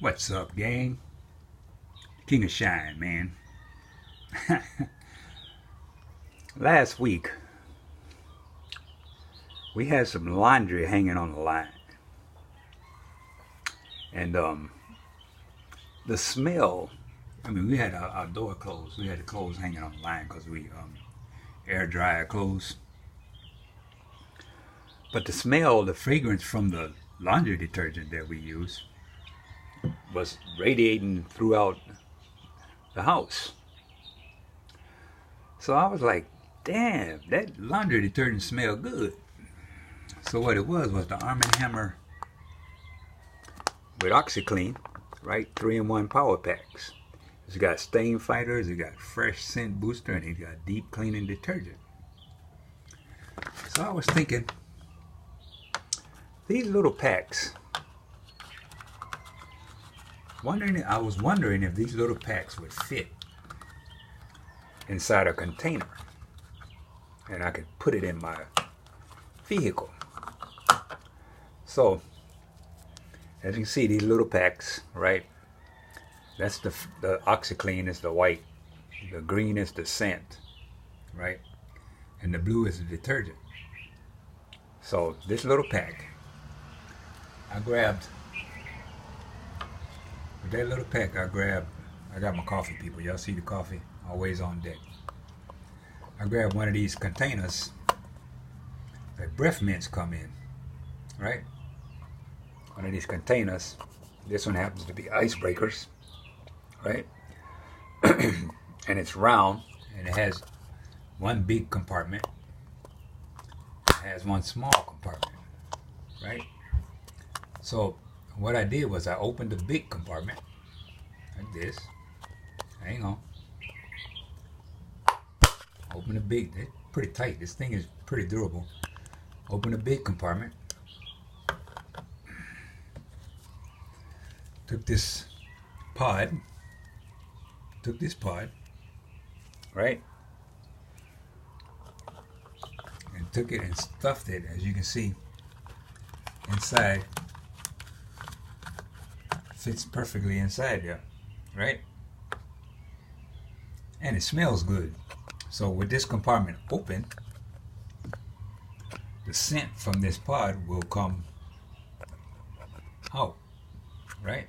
What's up, gang? King of Shine, man. Last week, we had some laundry hanging on the line. And the smell, we had our door closed. We had the clothes hanging on the line because we air dry our clothes. But the smell, the fragrance from the laundry detergent that we use was radiating throughout the house. So I was like, damn, that laundry detergent smelled good. So what it was the Arm & Hammer with OxiClean, right? 3-in-1 power packs. It's got stain fighters, it got fresh scent booster, and it got deep cleaning detergent. So I was thinking, these little packs, I was wondering if these little packs would fit inside a container and I could put it in my vehicle. So as you can see, these little packs, right? That's the OxiClean is the white, the green is the scent, right? And the blue is the detergent. So this little pack, I grabbed, with that little pack I got my coffee, people. Y'all see the coffee? Always on deck. I grabbed one of these containers that breath mints come in, right? One of these containers. This one happens to be icebreakers, right? And it's round, and it has one big compartment. It has one small compartment, right? So what I did was I opened the big compartment like this. Hang on. Open the big, it's pretty tight. This thing is pretty durable. Open the big compartment. Took this pod, right? And took it and stuffed it, as you can see, inside. Fits perfectly inside there, right? And it smells good. So with this compartment open, the scent from this pod will come out, right?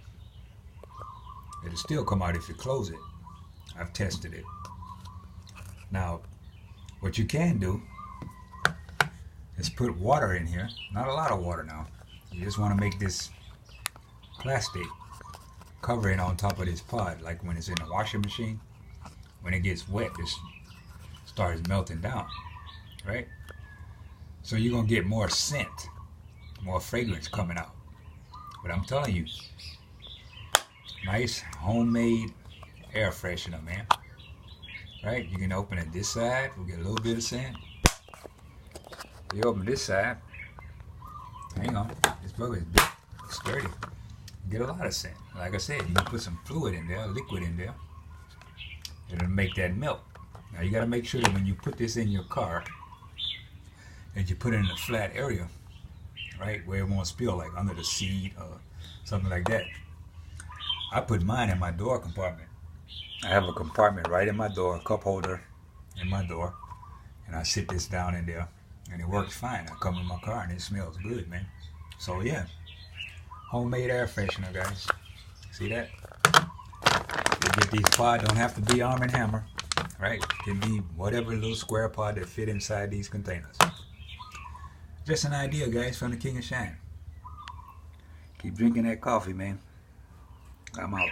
It'll still come out if you close it. I've tested it. Now, what you can do is put water in here. Not a lot of water now. You just want to make this plastic covering on top of this pod, like when it's in the washing machine. When it gets wet, it starts melting down, right? So you're gonna get more scent, more fragrance coming out. But I'm telling you, nice homemade air freshener, man. Right? You can open it this side, we'll get a little bit of scent. You open this side, hang on, this bug is big, sturdy. You get a lot of scent. Like I said, you can put some fluid in there, liquid in there. It'll make that melt. Now you gotta make sure that when you put this in your car, that you put it in a flat area, right? Where it won't spill, like under the seat or something like that. I put mine in my door compartment. I have a compartment right in my door, a cup holder in my door, and I sit this down in there, and it works fine. I come in my car and it smells good, man. So yeah, homemade air freshener, guys. See that? You get these pods, don't have to be Arm & Hammer, right? It can be whatever little square pod that fit inside these containers. Just an idea, guys, from the King of Shine. Keep drinking that coffee, man. I'm out.